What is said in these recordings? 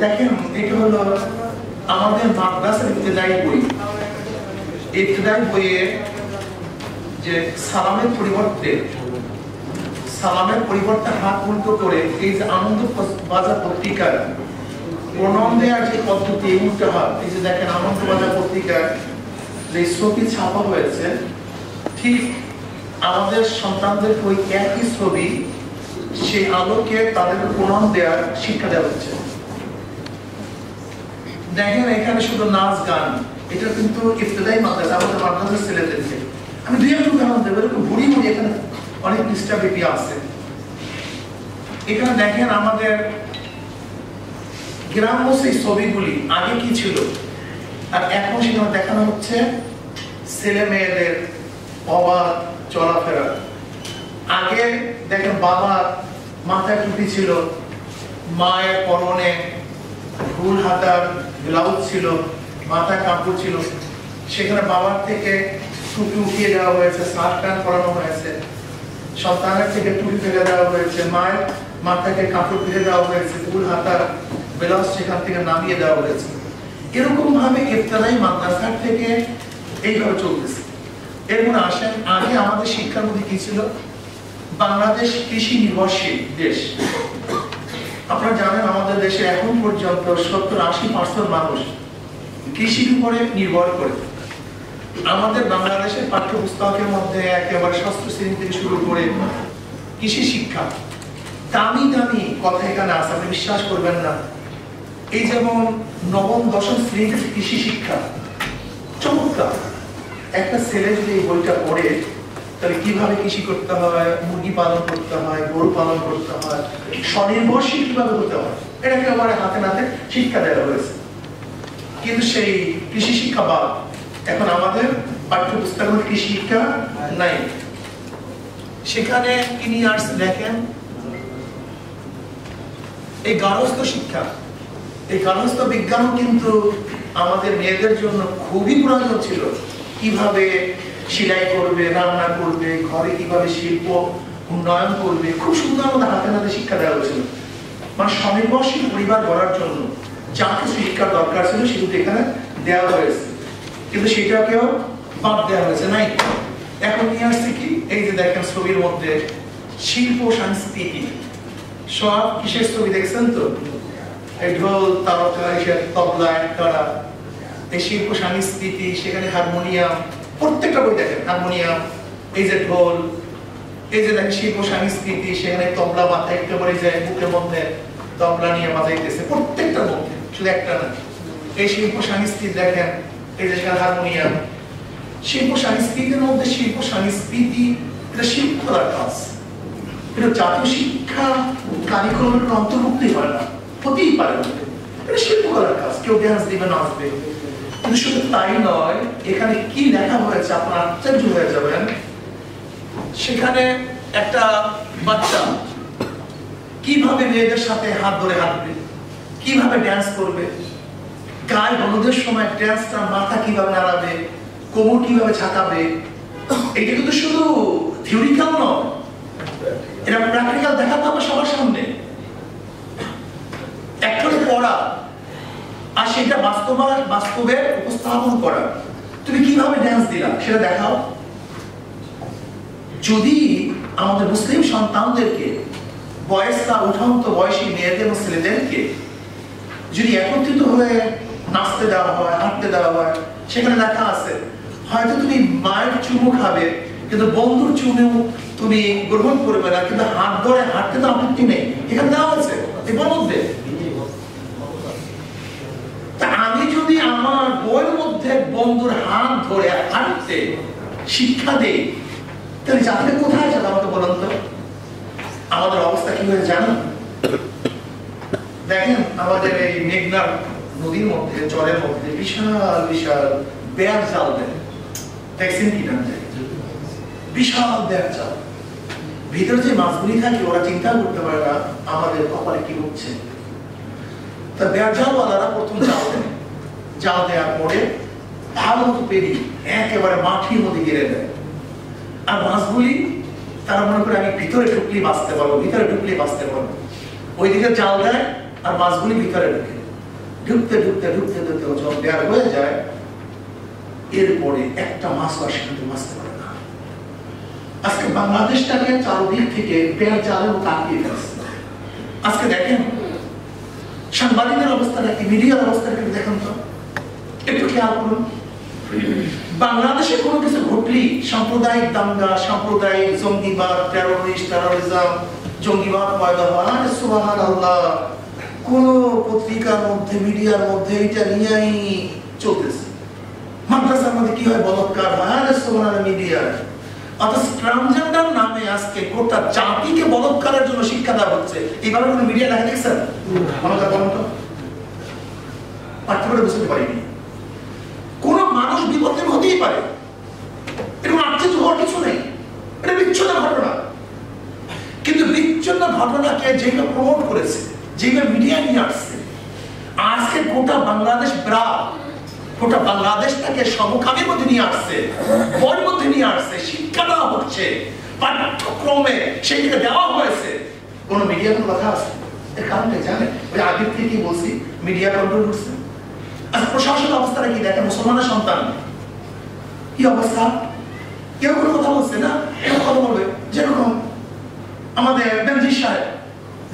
দেখেন এটা হলো আমাদের মাদ্রাসার ইবতিদায়ী বই। ইবতিদায়ী বইয়ে যে সালামের পরিবর্তে হাত উল্টো করে এই যে আনন্দ বাজার পত্রিকার প্রণাম দেওয়ার যে পদ্ধতি উল্টো হাত, এই যে দেখেন আনন্দ বাজার পত্রিকার যে ছবি ছাপা হয়েছে, ঠিক আমাদের সন্তানদের ওই একই ছবি সেই আলোকে তাদের প্রণাম দেওয়ার শিক্ষা দেওয়া হচ্ছে। দেখেন এখানে শুধু নাচ গান, এটা কিন্তু ইবতিদায়ী মাদ্রাসা, আমাদের মাদ্রাসার ছেলেদেরকে। আমি দুই একটা উদাহরণ দেবো, এরকম ভুড়ি এখানে অনেক পৃষ্ঠাবিপি আছে। এখানে দেখেন আমাদের গ্রাম্য সেই ছবিগুলি আগে কি ছিল আর এখন সেখানে দেখানো হচ্ছে ছেলে মেয়েদের অবাধ চলাফেরা। আগে দেখেন বাবার মাথায় টুপি ছিল, মায়ের পরনে ফুল হাতার ব্লাউজ ছিল, মাথায় কাপড় ছিল। সেখানে বাবার থেকে টুপি উঠিয়ে দেওয়া হয়েছে, শার্ট প্যান্ট পরানো হয়েছে, সন্তানের থেকে টুপি ফেলে দেওয়া হয়েছে, মায়ের মাথাকে কাপড় ফেলে দেওয়া হয়েছে, ফুল হাতার ব্লাউজ সেখান থেকে নামিয়ে দেওয়া হয়েছে। এরকম ভাবে ইবতিদায়ী মাদ্রাসার থেকে এইভাবে চলতেছে। এরপর আসেন, আগে আমাদের শিক্ষার মধ্যে কি ছিল? বাংলাদেশ কৃষি নির্ভরশীল দেশ। আপনারা জানেন আমাদের দেশে এখন পর্যন্ত 70-80% মানুষ কৃষির উপরে নির্ভর করে। আমাদের বাংলাদেশের পাঠ্যপুস্তকের মধ্যে একেবারে ষষ্ঠ শ্রেণী থেকে শুরু করে কৃষি শিক্ষা, দামি দামি কথা এখানে আছে, আপনি বিশ্বাস করবেন না। এই যেমন নবম দশম শ্রেণীতে কৃষি শিক্ষা, চমৎকার। একটা ছেলে যদি এই বইটা পড়ে তাহলে কিভাবে কৃষি করতে হয়, মুরগি পালন করতে হয়, গরু পালন করতে হয়, স্বনির্ভরশীল কিভাবে হতে হয়, এটা একেবারে হাতে নাতে শিক্ষা দেওয়া হয়েছে। কিন্তু সেই কৃষি শিক্ষা বাদ, এখন আমাদের পাঠ্যপুস্তকের মধ্যে কৃষি শিক্ষা নাই। সেখানে কি নিয়ে আসছে দেখেন, এই গার্হস্থ্য শিক্ষা, এই গার্হস্থ্য বিজ্ঞানও কিন্তু আমাদের মেয়েদের জন্য খুবই প্রয়োজন ছিল। কিভাবে সেলাই করবে, রান্না করবে, ঘরে কিভাবে শিল্প উন্নয়ন করবে, খুব সুন্দর মতো হাতে নাতে শিক্ষা দেওয়া হয়েছিল। মানে স্বনির্ভরশীল পরিবার গড়ার জন্য যা কিছু শিক্ষার দরকার ছিল সেগুলো এখানে দেওয়া হয়েছে, কিন্তু সেটাকেও বাদ দেওয়া হয়েছে নাই। এখন নিয়ে আসছে কি, এই যে দেখেন ছবির মধ্যে শিল্প সংস্কৃতি, সব কিসের ছবি দেখছেন তো? এই ঢোল, তারকা, তবলা, একতারা, এই শিল্প সংস্কৃতি, সেখানে হারমোনিয়াম, প্রত্যেকটা বই দেখেন হারমোনিয়াম, এই যে ঢোল, এই যে দেখেন শিল্প সংস্কৃতি, সেখানে তবলা মাথায় একেবারে যায় বুকের মধ্যে তবলা নিয়ে বাজাইতেছে, প্রত্যেকটার মধ্যে, শুধু একটা না। এই শিল্প সংস্কৃতি দেখেন, এই যে সেখানে হারমোনিয়াম। শিল্প সংস্কৃতির মধ্যে শিল্প সংস্কৃতি এটা শিল্পকলার কাজ, এটা জাতীয় শিক্ষা কারিকুলামের অন্তর্ভুক্তই হয় না, হতেই পারে না। এটা শিল্পকলার কাজ, কেউ ড্যান্স দিবে, নাচবে। কিন্তু শুধু তাই নয়, এখানে কি লেখা হয়েছে আপনারা আশ্চর্য হয়ে যাবেন। সেখানে একটা বাচ্চা কিভাবে মেয়েদের সাথে হাত ধরে হাঁটবে, কিভাবে ড্যান্স করবে, গায়ে হলুদের সময় ড্যান্সটা মাথা কিভাবে নাড়াবে, কোমর কিভাবে ঝাঁকাবে। এটা কিন্তু শুধু থিওরিক্যাল নয়, এটা প্র্যাকটিক্যাল দেখাতে হবে সবার সামনে। একটা পড়া আর সেটা বাস্তবে উপস্থাপন করা। তুমি কিভাবে ড্যান্স দিলা সেটা দেখাও। যদি আমাদের মুসলিম সন্তানদেরকে, বয়সটা উঠান্ত বয়সী মেয়েদের এবং ছেলেদেরকে যদি একত্রিত হয়ে নাচতে দেওয়া হয়, হাঁটতে দেওয়া হয়, সেখানে লেখা আছে হয়তো তুমি মায়ের চুমু খাবে কিন্তু বন্ধুর চুমু তুমি গ্রহণ করবে না, কিন্তু হাত ধরে হাঁটতে তো আপত্তি নেই, এখানে দেওয়া আছে এর মধ্যে। আমি যদি আমার বইয়ের মধ্যে বন্ধুর হাত ধরে হাঁটতে শিক্ষা দেই, তাহলে জাতিটা কোথায় যাবে আমাকে বলুন তো? আমাদের অবস্থা কি হয়ে জানো? দেখেন আমাদের এই মেঘনা নদীর মধ্যে, জলের মধ্যে বিশাল বিশাল ব্যাগ জাল দেয়, দেখছেন কি না? বিশাল ব্যাগ জাল, ভিতরে যে মাছগুলি থাকে ওরা চিন্তা করতে পারে না আমাদের কপালে কি হচ্ছে। তা ব্যাগ জালওয়ালারা প্রথম জাল দেয়, জাল দেওয়ার পরে ভালো মতো পেরিয়ে একেবারে মাটির মধ্যে গেড়ে দেয়। আর মাছগুলি তারা মনে করে আমি ভিতরে ঢুকলেই বাঁচতে পারবো, ভিতরে ঢুকলেই বাঁচতে পারবো, ওইদিকে জাল দেয় আর মাছগুলি ভিতরে ঢুকে। ঢুকতে ঢুকতে ঢুকতে ঢুকতে যখন বের হয়ে যায়, এরপরে একটা মাস আর সেখান থেকে বাঁচতে পারে না। আজকে বাংলাদেশটাকে চারদিক থেকে পেঁয়াজ জালের মতো আটকিয়ে ফেলছে। আজকে দেখেন সাংবাদিকের অবস্থাটা কি, মিডিয়ার অবস্থাটা কি দেখেন তো, একটু খেয়াল করুন। বাংলাদেশে কোনো কিছু ঘটলি সাম্প্রদায়িক দাঙ্গা, সাম্প্রদায়িক জঙ্গিবাদ, টেরোরিজম, জঙ্গিবাদ পয়দা হয়, সুবহানাল্লাহ, কোন পত্রিকার মধ্যে মিডিয়ার মধ্যে এটা নিয়েই চলতেছে। মাদ্রাসার মধ্যে কি হয়, বলৎকার হয়, সুবহানাল্লাহ, মিডিয়া। অথচ ট্রান্সজেন্ডার নামে আজকে গোটা জাতিকে বলৎকারের জন্য শিক্ষা দেওয়া হচ্ছে, এইভাবে কোনো মিডিয়া দেখা দেখছেন? আমাকে বলুন তো, পার্থক্য বুঝতে পারিনি। কোন মানুষ বিপদের হতেই পারে, এরকম আশ্চর্য হওয়ার কিছু নেই, এটা বিচ্ছিন্ন ঘটনা। কিন্তু বিচ্ছিন্ন ঘটনাকে যেভাবে প্রমোট করেছে, যেভাবে মিডিয়া নিয়ে আসছে, আজকে গোটা বাংলাদেশ গোটা বাংলাদেশটাকে সমকামীর মধ্যে নিয়ে আসছে, বইয়ের মধ্যে নিয়ে আসছে, শিক্ষা দেওয়া হচ্ছে, পাঠ্যক্রমে সেইটাকে দেওয়া হয়েছে। কোন মিডিয়া কোনো কথা আছে? এর কারণটা জানেন? ওই আগের থেকে বলছি, মিডিয়া কন্ট্রোল করছে। আচ্ছা, প্রশাসনের অবস্থাটা কি দেখেন? মুসলমানের সন্তান কি অবস্থা? কেউ কোনো কথা বলছে না, কেউ কথা বলবে। যেরকম আমাদের বেনজির সাহেব,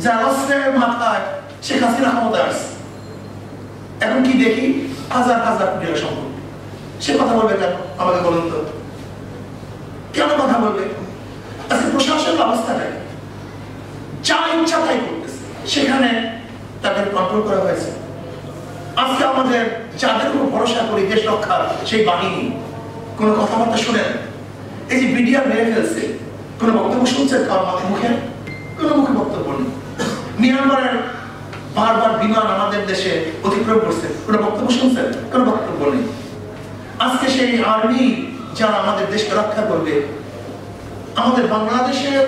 যার অস্ত্রের মাথায় শেখ হাসিনা ক্ষমতায় আসছে, এখন কি দেখি হাজার হাজার কোটি টাকা সম্পদ। সে কথা বলবে কেন? আমাকে বলুন তো, কেন কথা বলবে? আজকে প্রশাসনের অবস্থাটা যা ইচ্ছা তাই করতেছে, সেখানে তাদের কন্ট্রোল করা হয়েছে। আজকে আমাদের যাদের উপর ভরসা করি দেশ রক্ষার সেই বাহিনী, কোন কথাবার্তা শুনেন? এই যে মিডিয়া মেরে ফেলছে, কোন বক্তব্য শুনছেন কারো মুখে? কোন মুখে বক্তব্য নেই। মিয়ানমারের বারবার বিমান আমাদের দেশে অতিক্রম করছে, কোন বক্তব্য শুনছেন? কোন বক্তব্য নেই। আজকে সেই আর্মি যারা আমাদের দেশকে রক্ষা করবে, আমাদের বাংলাদেশের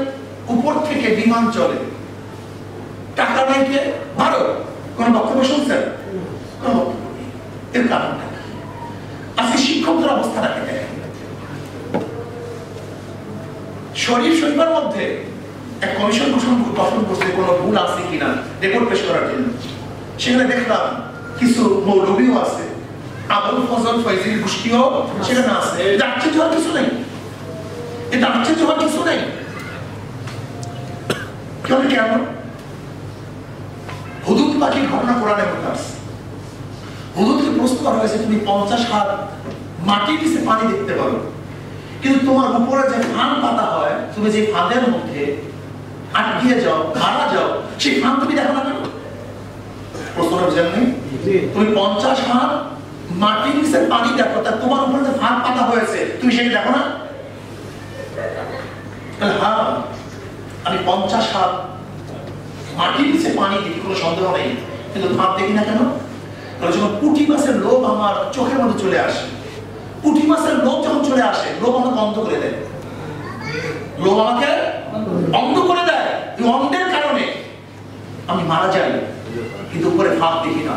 উপর থেকে বিমান চলে, টাকা নাই কে? ভারত, কোন বক্তব্য শুনছেন? কোন বক্তব্য নেই। এর কারণটা আজকে শিক্ষকদের অবস্থাটাকে দেখেন। শরীফের মধ্যে এক কমিশন গঠন করছে কোনো ভুল আছে কিনা রিপোর্ট পেশ করার জন্য। সেখানে দেখলাম কিছু মৌলবীও আছে, আবুল ফজল ফয়জির গোষ্ঠীও সেখানে আছে। এটা আশ্চর্য হওয়ার কিছু নেই, এটা আশ্চর্য হওয়ার কিছু নেই। কেন? হুদুদ পাখির ঘটনা কোরআনে মধ্যে আছে। হুদুদকে প্রশ্ন করা হয়েছে, তুমি 50 হাত মাটির নিচে পানি দেখতে পারো, কিন্তু তোমার উপরে যে ফান পাতা হয়, তুমি যে ফাঁদের মধ্যে আটকিয়ে যাও, মারা যাও, সেই ফান তুমি দেখো না কেন? প্রশ্নটা বুঝেন নাই? তুমি 50 হাত মাটির নিচে পানি দেখো, তা তোমার উপরে যে ফান পাতা হয়েছে তুমি সেটা দেখো না? হ্যাঁ, আমি 50 হাত মাটির নিচে পানি দেখি, কোনো সন্দেহ নেই, কিন্তু ফাঁদ দেখি না কেন? যখন পুঁটি মাছের লোভ আমার চোখের মধ্যে চলে আসে, পুঁটি মাছের লোভ যখন চলে আসে, লোভ আমাকে অন্ধ করে দেয়, লোভ আমাকে অন্ধ করে দেয়। অন্ধের কারণে আমি মারা যাই, কিন্তু উপরে ফাঁদ দেখি না।